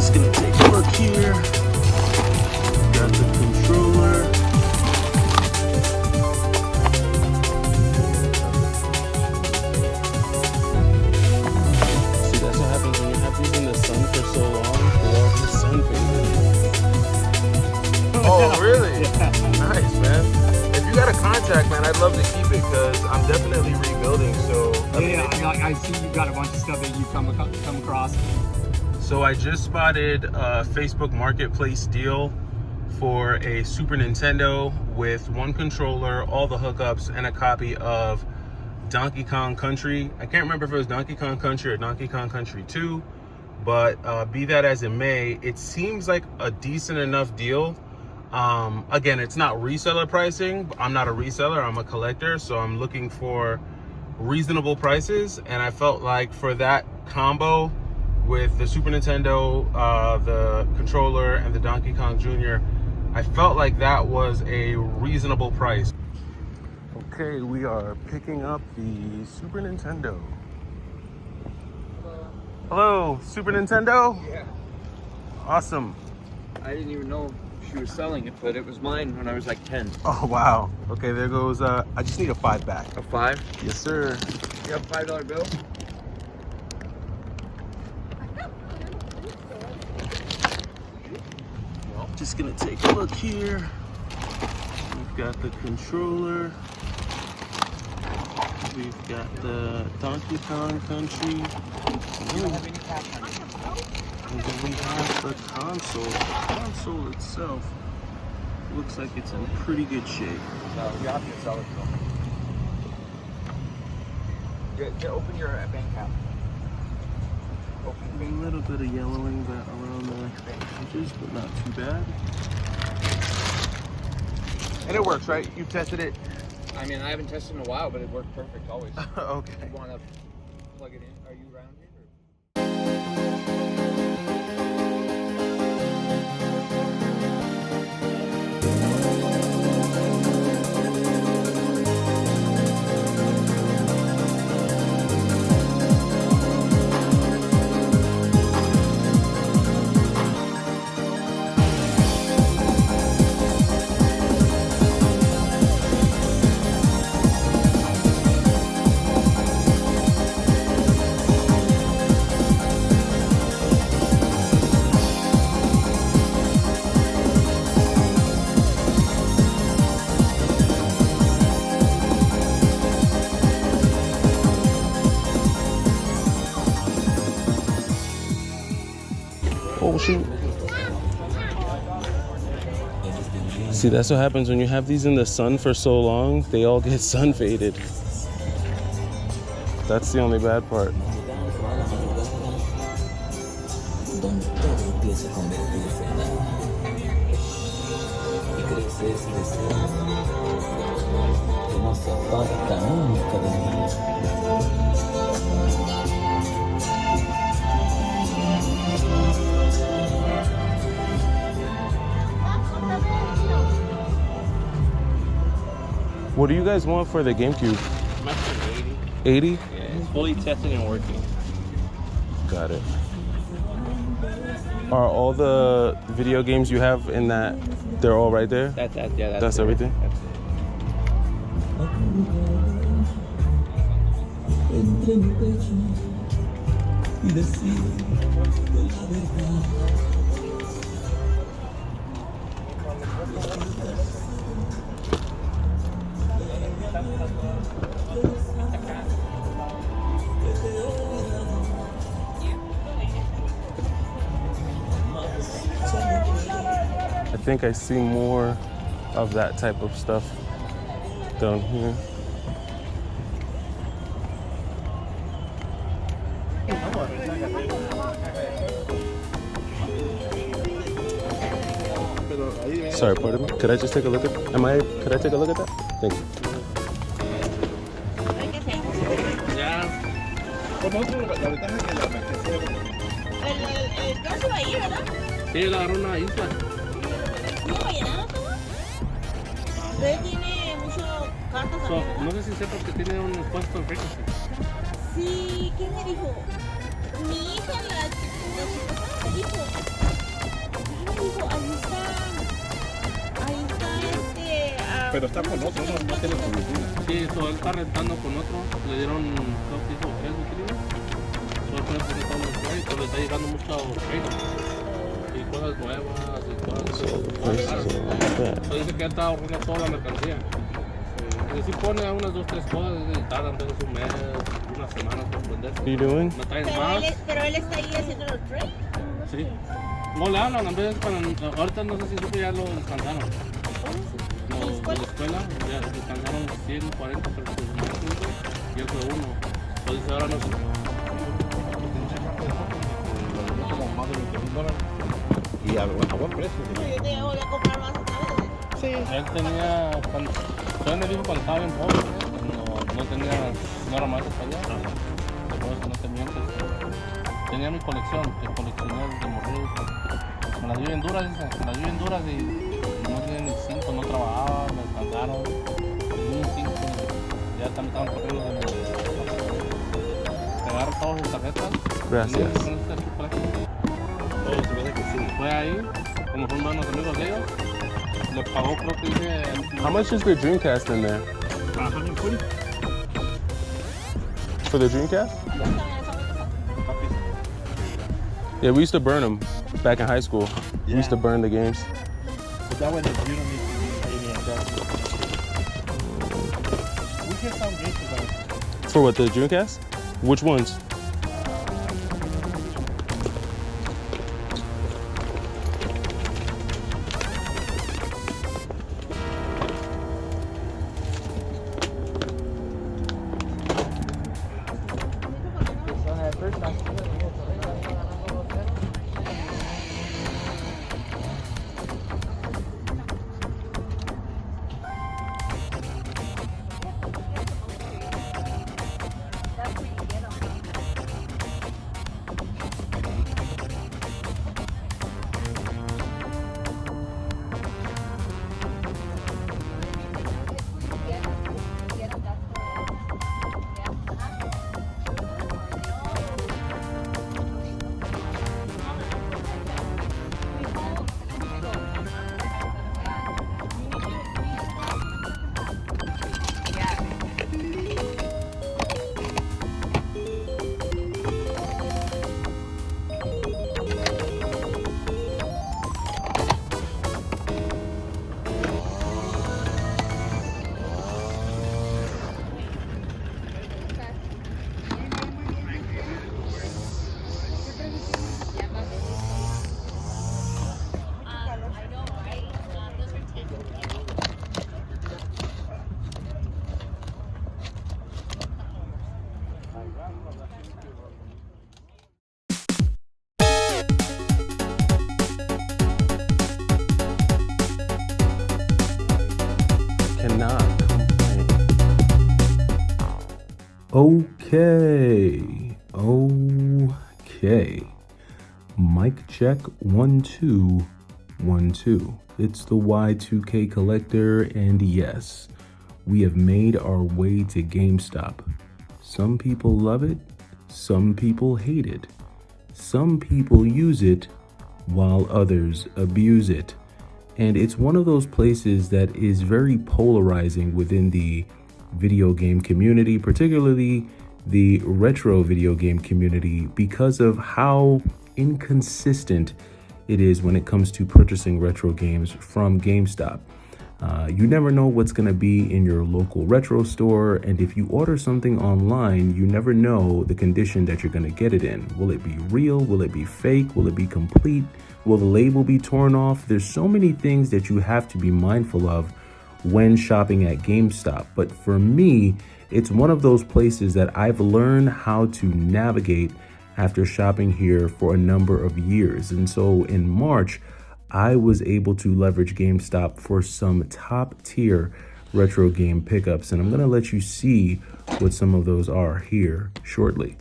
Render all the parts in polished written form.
Just gonna take a look here. Got the controller. See, that's what happens when you have these in the sun for so long. They all get sun faded. Oh, really? Nice, man. If you got a contact, man, I'd love to keep it because I'm definitely rebuilding. So I see you got a bunch of stuff that you come across. So I just spotted a Facebook Marketplace deal for a Super Nintendo with one controller, all the hookups, and a copy of Donkey Kong Country. I can't remember if it was Donkey Kong Country or Donkey Kong Country 2, but be that as it may, it seems like a decent enough deal. Again, it's not reseller pricing. I'm not a reseller, I'm a collector, so I'm looking for reasonable prices, and I felt like for that combo with the Super Nintendo, the controller, and the Donkey Kong Jr., I felt like that was a reasonable price. Okay, we are picking up the Super Nintendo. Hello, Super Nintendo? Yeah. Awesome. I didn't even know she was selling it, but it was mine when I was like 10. Oh, wow. Okay, there goes, I just need a 5 back. A 5? Yes, sir. You have a $5 bill? Just gonna take a look here. We've got the controller. We've got the Donkey Kong Country. You don't have any cash on you. And then we have the console. The console itself looks like it's in pretty good shape. No, you have to sell it though. Open your bank account. A little bit of yellowing around the edges, but not too bad. and it works, right? You've tested it. I mean, I haven't tested in a while, but it worked perfect always. Okay. You want to plug it in? Are you around here? Oh, shoot. See, that's what happens when you have these in the sun for so long. They all get sun faded. That's the only bad part. Donde todo empieza a convertirse en nada y crece ese deseo que no se aparta nunca de mí. What do you guys want for the GameCube? I'm actually 80? 80. Yeah, it's fully tested and working. Got it. Are all the video games you have in that, they're all right there? That's That's everything? That's it. Entre mi pecho y decir la verdad. I think I see more of that type of stuff down here. Sorry, pardon me. Could I just take a look at? Could I take a look at that? Thank you. El gas va ahí, ¿verdad? Sí, la agarró una isla. ¿No va llenado todo? Usted tiene mucho cartas So, también, no ¿verdad? sé si sepa que tiene un puesto en Frequency. Sí, ¿quién me dijo? Mi hija, la chica me dijo Pero está con otro, no tiene publicidad. Sí, él está rentando con otro. Le dieron, creo que hizo 3 utilidades. Solo puede poner todos los créditos. Le está llegando mucho crédito. Y cosas nuevas y cosas caras. Dice que ya está ahorrando toda la mercancía. Y si pone a unas 2, 3 cosas y tardan veces un mes, unas semanas por venderse. What are you doing? No traen más. Pero él está ahí haciendo los trades. Sí. No le hablan, a veces ahorita no sé si supe ya lo descansaron. Los de la escuela ya descansaron 140 personas y otro uno. Entonces ahora no sé. Como más de $20,000. Y a buen precio. Yo te voy a comprar más otra vez. Sí. Él tenía, todavía me dijo cuando estaba bien pobre, no tenía, no era más español. Por eso no tenía antes. Tenía mi colección, que coleccioné de morrillos. Me las vi bien duras, dice. Me las vi bien duras y no tenía ni 5, no trabajaba, me descansaron. Ni 5, ya también estaban corridos de mi. Te agarro todas mis tarjetas. Gracias. Todo se ve que sí. Fue ahí, como son buenos amigos de ellos. Le pagó, creo que dice. How much is the Dreamcast in there? 140. For the Dreamcast? Yeah, we used to burn them back in high school. We used to burn the games. But that way you don't need to do any adjustments. We get some games for that. For what, the Dreamcast? Which ones? Okay. Mic check 1 2 1 2. It's the Y2K Collector, and yes, we have made our way to GameStop. Some people love it, some people hate it. Some people use it while others abuse it. And it's one of those places that is very polarizing within the video game community, particularly the retro video game community, because of how inconsistent it is when it comes to purchasing retro games from GameStop. You never know what's going to be in your local retro store, and if you order something online, you never know the condition that you're going to get it in. Will it be real? Will it be fake? Will it be complete? Will the label be torn off? There's so many things that you have to be mindful of when shopping at GameStop. But for me, it's one of those places that I've learned how to navigate after shopping here for a number of years. And so in March, I was able to leverage GameStop for some top tier retro game pickups. And I'm going to let you see what some of those are here shortly.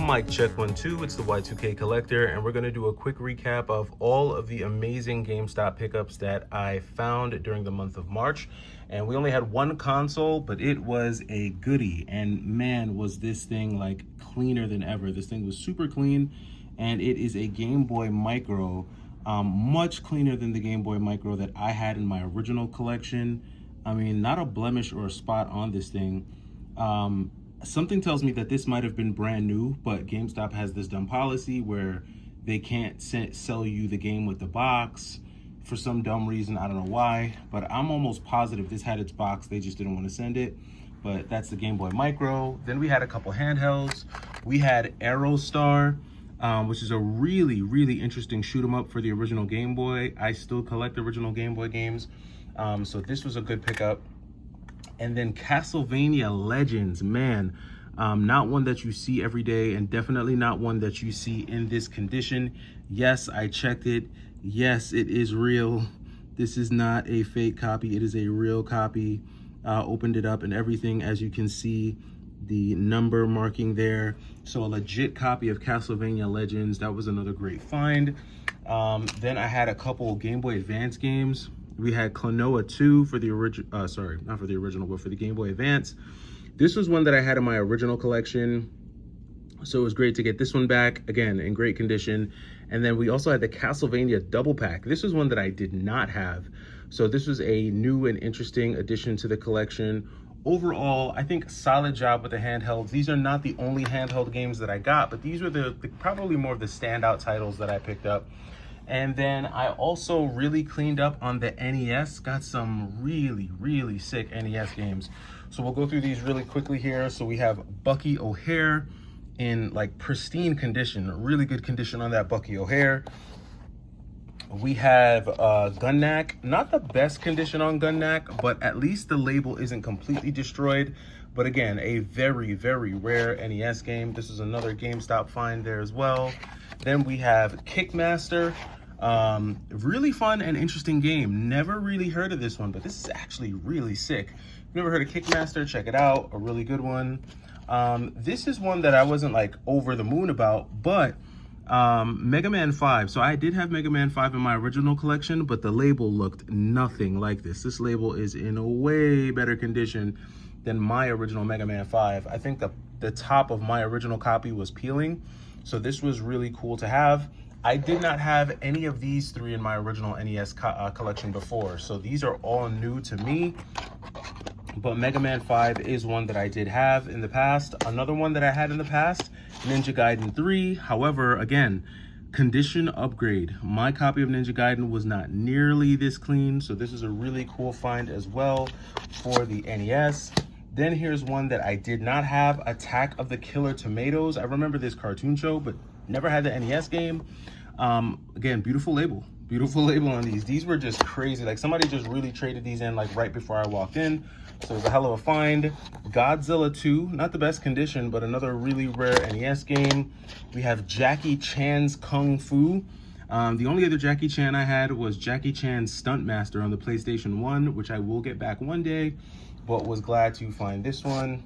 Mic check 1 2. It's the Y2K Collector, and we're going to do a quick recap of all of the amazing GameStop pickups that I found during the month of March. And we only had one console, but it was a goodie. And man, was this thing like cleaner than ever. This thing was super clean, and it is a Game Boy Micro, much cleaner than the Game Boy Micro that I had in my original collection. I mean, not a blemish or a spot on this thing. Something tells me that this might have been brand new, but GameStop has this dumb policy where they can't sell you the game with the box for some dumb reason. I don't know why, but I'm almost positive this had its box. They just didn't want to send it. But that's the Game Boy Micro. Then we had a couple handhelds. We had Aerostar, which is a really, really interesting shoot 'em up for the original Game Boy. I still collect original Game Boy games, so this was a good pickup. And then Castlevania Legends, man, not one that you see every day, and definitely not one that you see in this condition. Yes, I checked it. Yes, it is real. This is not a fake copy. It is a real copy. Opened it up and everything, as you can see, the number marking there. So a legit copy of Castlevania Legends. That was another great find. Then I had a couple Game Boy Advance games. We had Klonoa 2 for the original, sorry, not for the original, but for the Game Boy Advance. This was one that I had in my original collection, so it was great to get this one back, again, in great condition. And then we also had the Castlevania Double Pack. This was one that I did not have, so this was a new and interesting addition to the collection. Overall, I think solid job with the handhelds. These are not the only handheld games that I got, but these were the probably more of the standout titles that I picked up. And then I also really cleaned up on the NES, got some really, really sick NES games. So we'll go through these really quickly here. So we have Bucky O'Hare in like pristine condition, really good condition on that Bucky O'Hare. We have Gunnak, not the best condition on Gunnak, but at least the label isn't completely destroyed. But again, a very, very rare NES game. This is another GameStop find there as well. Then we have Kickmaster. Really fun and interesting game. Never really heard of this one, but this is actually really sick. Never heard of Kickmaster? Check it out. A really good one. This is one that I wasn't like over the moon about, but Mega Man 5. So I did have Mega Man 5 in my original collection, but the label looked nothing like this. This label is in a way better condition than my original Mega Man 5. I think the top of my original copy was peeling, so this was really cool to have. I did not have any of these three in my original NES collection before, so these are all new to me. But Mega Man 5 is one that I did have in the past. Another one that I had in the past, Ninja Gaiden 3. However, again, condition upgrade. My copy of Ninja Gaiden was not nearly this clean, so this is a really cool find as well for the NES. Then here's one that I did not have, Attack of the Killer Tomatoes. I remember this cartoon show, but never had the NES game. Again, beautiful label on these. These were just crazy. Like somebody just really traded these in like right before I walked in. So it was a hell of a find. Godzilla 2, not the best condition, but another really rare NES game. We have Jackie Chan's Kung Fu. The only other Jackie Chan I had was Jackie Chan's Stuntmaster on the PlayStation 1, which I will get back one day, but was glad to find this one.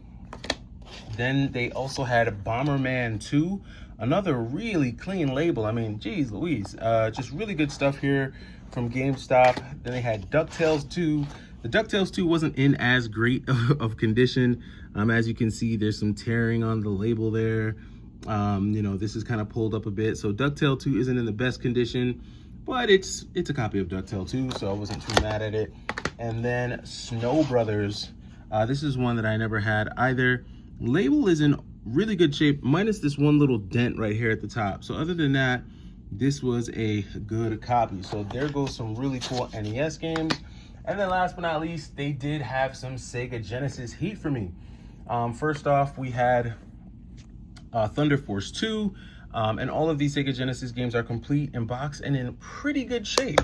Then they also had Bomberman 2, another really clean label. I mean, geez Louise, just really good stuff here from GameStop. Then they had DuckTales 2. The DuckTales 2 wasn't in as great of condition. As you can see, there's some tearing on the label there. You know, this is kind of pulled up a bit. So DuckTales 2 isn't in the best condition, but it's a copy of DuckTales 2, so I wasn't too mad at it. And then Snow Brothers. This is one that I never had either. Label is in really good shape, minus this one little dent right here at the top. So other than that, this was a good copy. So there goes some really cool NES games. And then last but not least, they did have some Sega Genesis heat for me. First off, we had Thunder Force 2. And all of these Sega Genesis games are complete in box and in pretty good shape.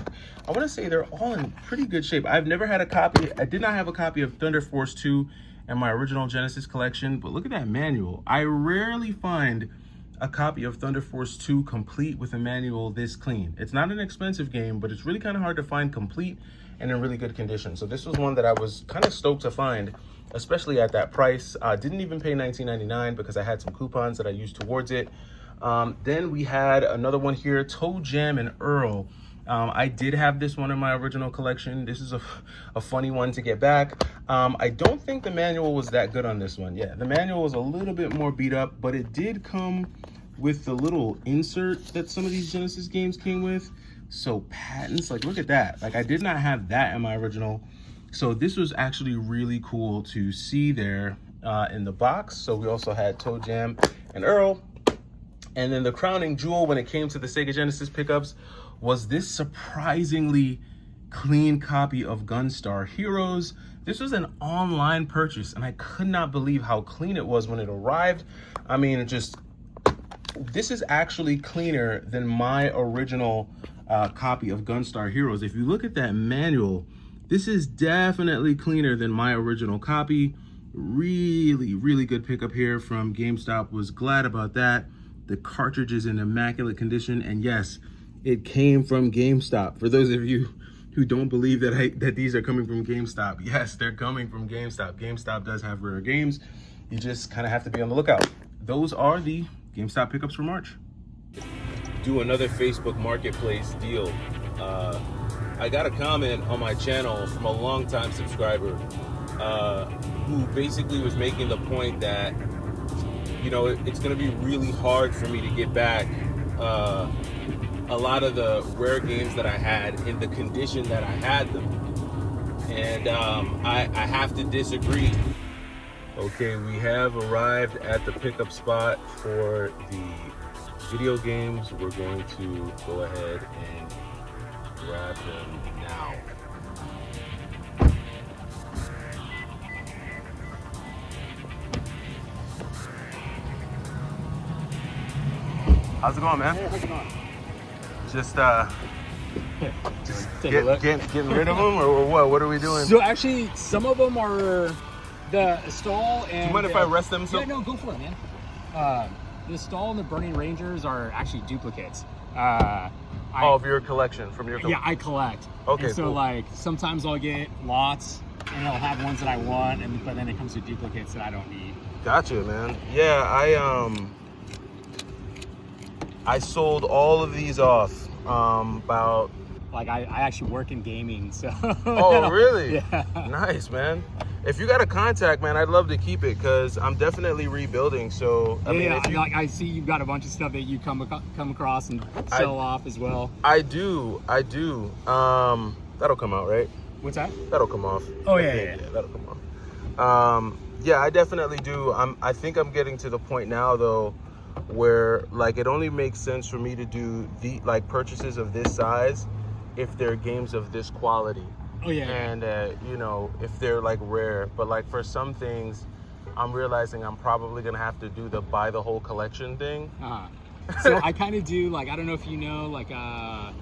I want to say they're all in pretty good shape. I've never had a copy. I did not have a copy of Thunder Force 2 in my original Genesis collection, but look at that manual. I rarely find a copy of Thunder Force 2 complete with a manual this clean. It's not an expensive game, but it's really kind of hard to find complete and in really good condition. So this was one that I was kind of stoked to find. especially at that price. Didn't even pay $19.99 because I had some coupons that I used towards it. Then we had another one here, Toe Jam and Earl. I did have this one in my original collection. This is a funny one to get back. I don't think the manual was that good on this one. Yeah, the manual was a little bit more beat up, but it did come with the little insert that some of these Genesis games came with. So patents, like look at that. Like I did not have that in my original. So this was actually really cool to see there in the box. So we also had Toe Jam and Earl. And then the crowning jewel when it came to the Sega Genesis pickups was this surprisingly clean copy of Gunstar Heroes. This was an online purchase and I could not believe how clean it was when it arrived. I mean, this is actually cleaner than my original copy of Gunstar Heroes. If you look at that manual, this is definitely cleaner than my original copy. Really, really good pickup here from GameStop. Was glad about that. The cartridge is in immaculate condition, and yes, it came from GameStop. For those of you who don't believe that these are coming from GameStop, yes, they're coming from GameStop. GameStop does have rare games. You just kind of have to be on the lookout. Those are the GameStop pickups for March. Do another Facebook Marketplace deal. I got a comment on my channel from a longtime subscriber who basically was making the point that, you know, it's going to be really hard for me to get back a lot of the rare games that I had in the condition that I had them. And I have to disagree. Okay, we have arrived at the pickup spot for the video games. We're going to go ahead and grab them now. How's it going, man? Hey, how's it going? Just Take a look. getting rid of them, or what? What are we doing? So actually, some of them are the stall and. Do you mind if I rest them? Yeah, no, go for it, man. The stall and the Burning Rangers are actually duplicates. Of your collection, from your collection? Yeah, I collect. Okay, and so cool. like sometimes I'll get lots, and I'll have ones that I want, but then it comes to duplicates that I don't need. Gotcha, man. Yeah, I sold all of these off about. Like I actually work in gaming, so. Oh, really? Yeah. Nice, man. If you got a contact, man, I'd love to keep it because I'm definitely rebuilding. So I mean, if you, I see you've got a bunch of stuff that you come across and sell off as well. I do. That'll come out, right? What's that? That'll come off. Oh, I yeah, think, yeah. That'll come off. Yeah, I definitely do. I think I'm getting to the point now though where like it only makes sense for me to do the like purchases of this size if they're games of this quality. Oh yeah. And you know, if they're like rare, but like for some things I'm realizing I'm probably gonna have to do the buy the whole collection thing. So I kind of do like, I don't know if you know like that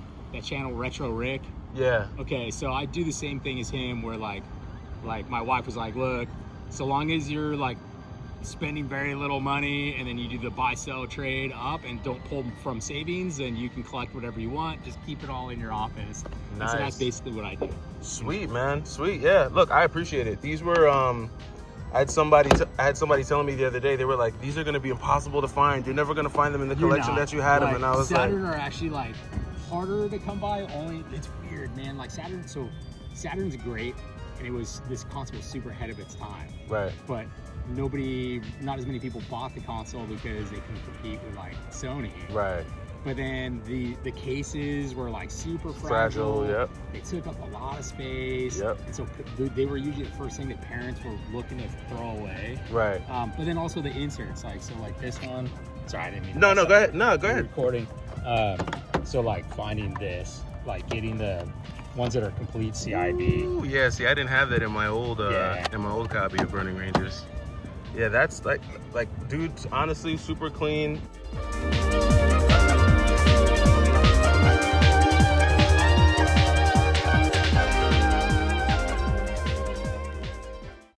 channel Retro Rick. Yeah. Okay, so I do the same thing as him where like my wife was like, look, so long as you're like spending very little money and then you do the buy sell trade up and don't pull from savings, and you can collect whatever you want, just keep it all in your office. Nice. So that's basically what I do. Sweet, man. Sweet. Yeah, look, I appreciate it. These were I had somebody telling me the other day, they were like, these are going to be impossible to find, you're never going to find them in the collection that you had them. And I was Saturn like, are actually like harder to come by. Only it's weird, man. Like Saturn's great, and this console was super ahead of its time. right. But not as many people bought the console because they couldn't compete with like Sony. Right. But then the cases were like super Fragile, yep. They took up a lot of space. Yep. And so they were usually the first thing that parents were looking to throw away. Right. But then also the inserts, like so like this one. Sorry, I didn't mean. No, go ahead. No, go ahead. Recording. So like finding this, like getting the ones that are complete CID. Ooh, yeah, see, I didn't have that in my old Yeah. in my old copy of Burning Rangers. Yeah, that's like dude, honestly, super clean.